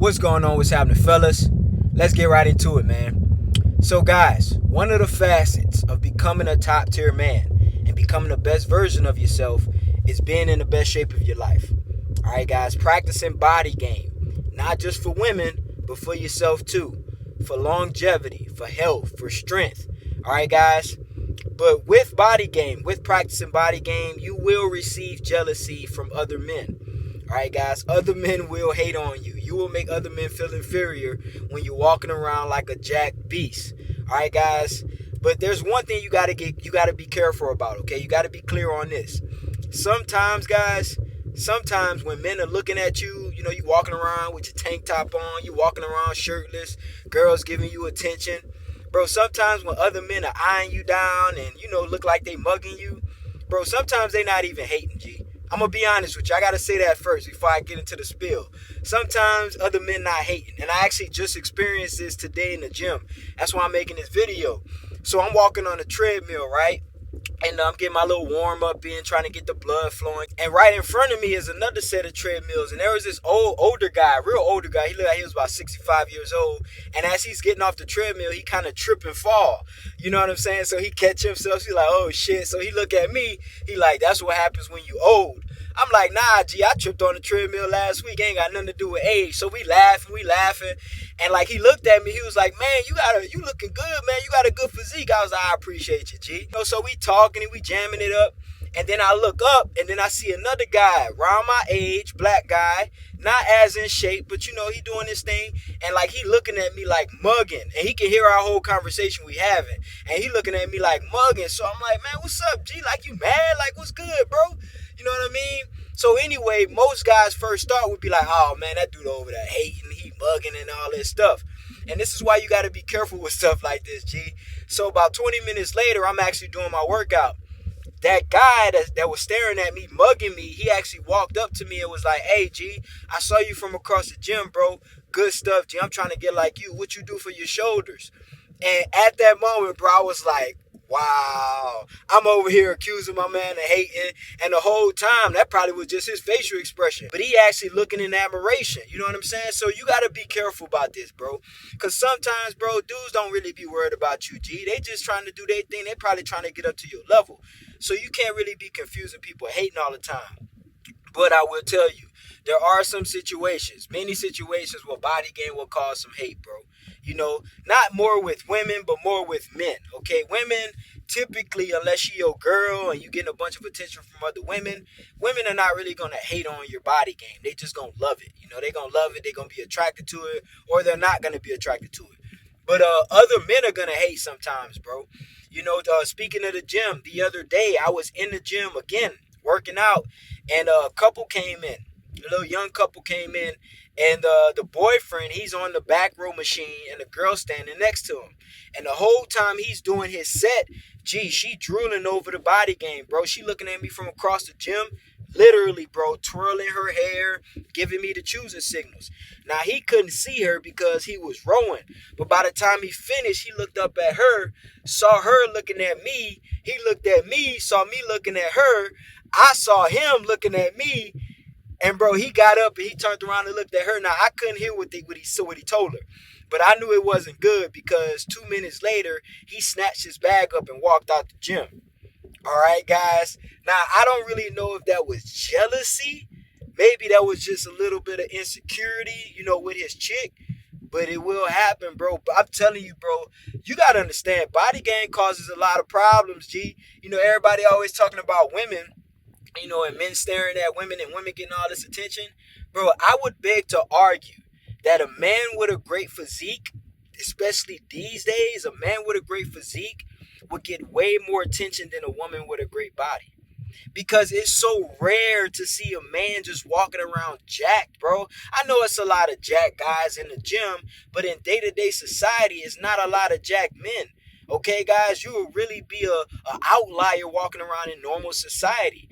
What's going on? What's happening, fellas? Let's get right into it, man. So, guys, one of the facets of becoming a top tier man and becoming the best version of yourself is being in the best shape of your life. All right, guys, practicing body game, not just for women, but for yourself too, for longevity, for health, for strength. All right, guys. But with body game, with practicing body game, you will receive jealousy from other men. All right, guys, other men will hate on you. You will make other men feel inferior when you're walking around like a jacked beast. All right, guys. But there's one thing you gotta be careful about. Okay, you gotta be clear on this. Sometimes, guys, sometimes when men are looking at you, you walking around with your tank top on, you walking around shirtless, girls giving you attention, bro. Sometimes when other men are eyeing you down and look like they mugging you, bro. Sometimes they not even hating, G. I'm gonna be honest with you. I gotta say that first before I get into the spill. Sometimes other men not hating, and I actually just experienced this today in the gym. That's why I'm making this video. So I'm walking on a treadmill, right? And I'm getting my little warm up in, trying to get the blood flowing. And right in front of me is another set of treadmills. And there was this older guy, real older guy. He looked like he was about 65 years old. And as he's getting off the treadmill, he kind of trip and fall. You know what I'm saying? So he catch himself. He's like, oh shit. So he look at me. He like, that's what happens when you old. I'm like, nah, G, I tripped on the treadmill last week. Ain't got nothing to do with age. So we laughing. And like he looked at me, he was like, man, you looking good, man. You got a good physique. I was like, I appreciate you, G. So we talking and we jamming it up. And then I look up and then I see another guy around my age, black guy, not as in shape, but he doing this thing. And like he looking at me like mugging. And he can hear our whole conversation we having. And he looking at me like mugging. So I'm like, man, what's up, G? Like, you mad? Like, what's good, bro? You know what I mean? So anyway, most guys' first thought would be like, oh man, that dude over there hating, he mugging and all this stuff. And this is why you got to be careful with stuff like this, G. So about 20 minutes later, I'm actually doing my workout. That guy that was staring at me, mugging me, he actually walked up to me and was like, hey, G, I saw you from across the gym, bro. Good stuff, G. I'm trying to get like you. What you do for your shoulders? And at that moment, bro, I was like, wow, I'm over here accusing my man of hating. And the whole time, that probably was just his facial expression. But he actually looking in admiration. You know what I'm saying? So you got to be careful about this, bro. Because sometimes, bro, dudes don't really be worried about you, G. They just trying to do their thing. They probably trying to get up to your level. So you can't really be confusing people hating all the time. But I will tell you, there are some situations, many situations where body game will cause some hate, bro. Not more with women, but more with men, okay? Women, typically, unless you're your girl and you getting a bunch of attention from other women are not really going to hate on your body game. They just going to love it. They're going to love it. They're going to be attracted to it, or they're not going to be attracted to it. But other men are going to hate sometimes, bro. Speaking of the gym, the other day, I was in the gym again, working out, and a couple came in. A little young couple came in, and the boyfriend, he's on the back row machine, and the girl standing next to him. And the whole time he's doing his set, gee, she drooling over the body game, bro. She looking at me from across the gym, literally, bro, twirling her hair, giving me the choosing signals. Now, he couldn't see her because he was rowing. But by the time he finished, he looked up at her, saw her looking at me. He looked at me, saw me looking at her. I saw him looking at me. And bro, he got up and he turned around and looked at her. Now I couldn't hear what he told her, but I knew it wasn't good because 2 minutes later he snatched his bag up and walked out the gym. All right, guys. Now I don't really know if that was jealousy. Maybe that was just a little bit of insecurity, with his chick. But it will happen, bro. But I'm telling you, bro, you gotta understand, body game causes a lot of problems. G. Everybody always talking about women. And men staring at women and women getting all this attention. Bro, I would beg to argue that a man with a great physique, especially these days, a man with a great physique would get way more attention than a woman with a great body. Because it's so rare to see a man just walking around jacked, bro. I know it's a lot of jacked guys in the gym, but in day-to-day society, it's not a lot of jacked men. Okay, guys, you will really be a outlier walking around in normal society.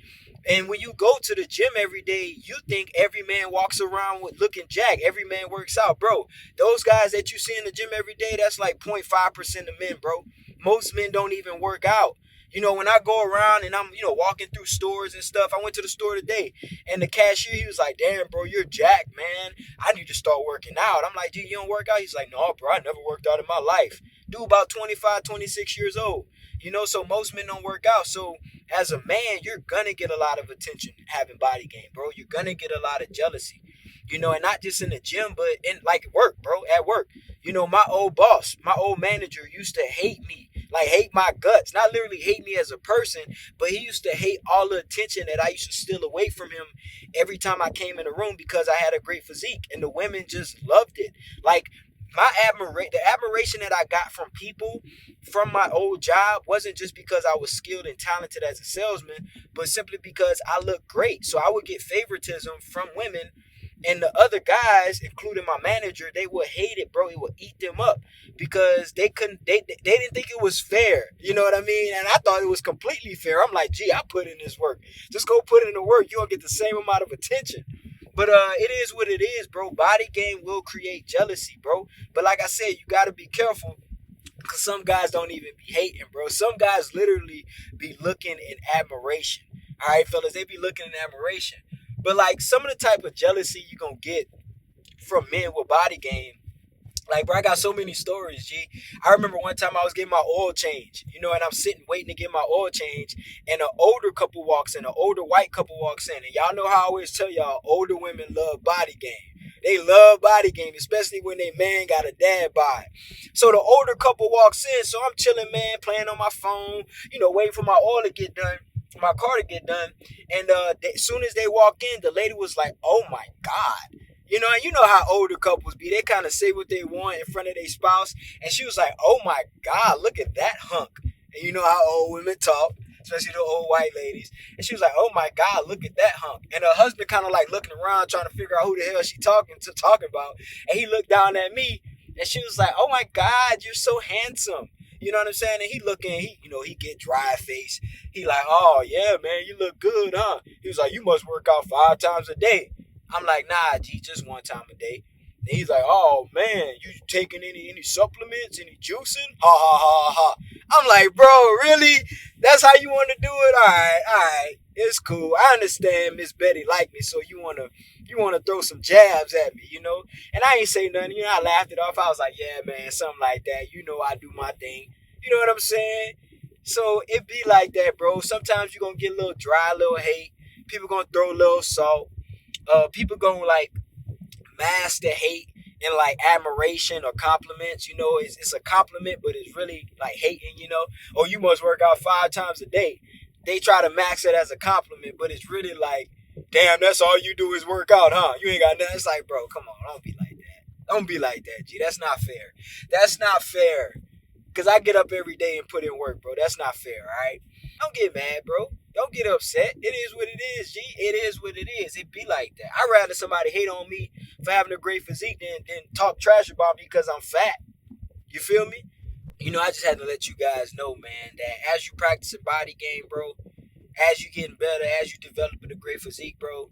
And when you go to the gym every day, you think every man walks around with looking jacked. Every man works out, bro. Those guys that you see in the gym every day, that's like 0.5% of men, bro. Most men don't even work out. You know, when I go around and I'm, walking through stores and stuff, I went to the store today and the cashier, he was like, damn, bro, you're jacked, man. I need to start working out. I'm like, dude, you don't work out? He's like, no, bro, I never worked out in my life. Dude, about 25, 26 years old. So most men don't work out. So as a man, you're going to get a lot of attention having body game, bro. You're going to get a lot of jealousy. And not just in the gym, but in like work, bro, at work. My old boss, my old manager used to hate me, like hate my guts, not literally hate me as a person, but he used to hate all the attention that I used to steal away from him every time I came in the room because I had a great physique and the women just loved it. Like the admiration that I got from people from my old job wasn't just because I was skilled and talented as a salesman, but simply because I looked great. So I would get favoritism from women. And the other guys, including my manager, they would hate it, bro. It would eat them up because they didn't think it was fair. You know what I mean? And I thought it was completely fair. I'm like, gee, I put in this work. Just go put in the work. You'll get the same amount of attention. But it is what it is, bro. Body game will create jealousy, bro. But like I said, you got to be careful because some guys don't even be hating, bro. Some guys literally be looking in admiration. All right, fellas, they be looking in admiration. But like some of the type of jealousy you gonna get from men with body game, like bro, I got so many stories, G. I remember one time I was getting my oil change, and I'm sitting waiting to get my oil change, and an older couple walks in, an older white couple walks in, and y'all know how I always tell y'all, older women love body game. They love body game, especially when they man got a dad bod. So the older couple walks in, so I'm chilling, man, playing on my phone, waiting for my oil to get done. My car to get done, and as soon as they walk in, the lady was like, "Oh my God," and you know how older couples be. They kind of say what they want in front of their spouse, and she was like, "Oh my God, look at that hunk." And you know how old women talk, especially the old white ladies. And she was like, "Oh my God, look at that hunk." And her husband kind of like looking around, trying to figure out who the hell she talking about, and he looked down at me, and she was like, "Oh my God, you're so handsome." You know what I'm saying? And he looking, he get dry face. He like, "Oh yeah, man, you look good, huh?" He was like, "You must work out 5 times a day." I'm like, "Nah, G, just 1 time a day." And he's like, "Oh man, you taking any supplements, any juicing?" Ha ha ha ha. I'm like, "Bro, really? That's how you want to do it? All right. It's cool. I understand Miss Betty like me, so you wanna throw some jabs at me, And I ain't say nothing. I laughed it off. I was like, yeah, man, something like that. I do my thing. You know what I'm saying? So it be like that, bro. Sometimes you're going to get a little dry, a little hate. People going to throw a little salt. People going to, like, mask the hate in, like, admiration or compliments. It's a compliment, but it's really, like, hating, Oh, you must work out 5 times a day. They try to max it as a compliment, but it's really like, damn, that's all you do is work out, huh? You ain't got nothing. It's like, bro, come on. Don't be like that. Don't be like that, G. That's not fair. That's not fair. Because I get up every day and put in work, bro. That's not fair, all right? Don't get mad, bro. Don't get upset. It is what it is, G. It is what it is. It be like that. I'd rather somebody hate on me for having a great physique than talk trash about me because I'm fat. You feel me? I just had to let you guys know, man, that as you practice a body game, bro, as you getting better, as you developing a great physique, bro,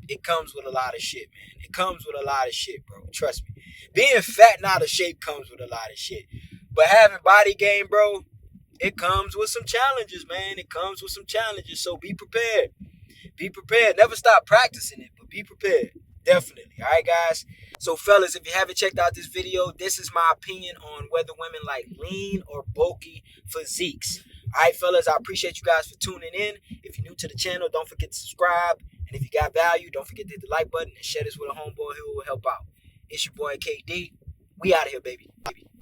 it comes with a lot of shit, man. It comes with a lot of shit, bro. Trust me. Being fat and out of shape comes with a lot of shit. But having body game, bro, it comes with some challenges, man. It comes with some challenges. So be prepared. Be prepared. Never stop practicing it, but be prepared. Definitely. All right, guys? So, fellas, if you haven't checked out this video, this is my opinion on whether women like lean or bulky physiques. All right, fellas, I appreciate you guys for tuning in. If you're new to the channel, don't forget to subscribe. And if you got value, don't forget to hit the like button and share this with a homeboy who will help out. It's your boy, KD. We out of here, baby.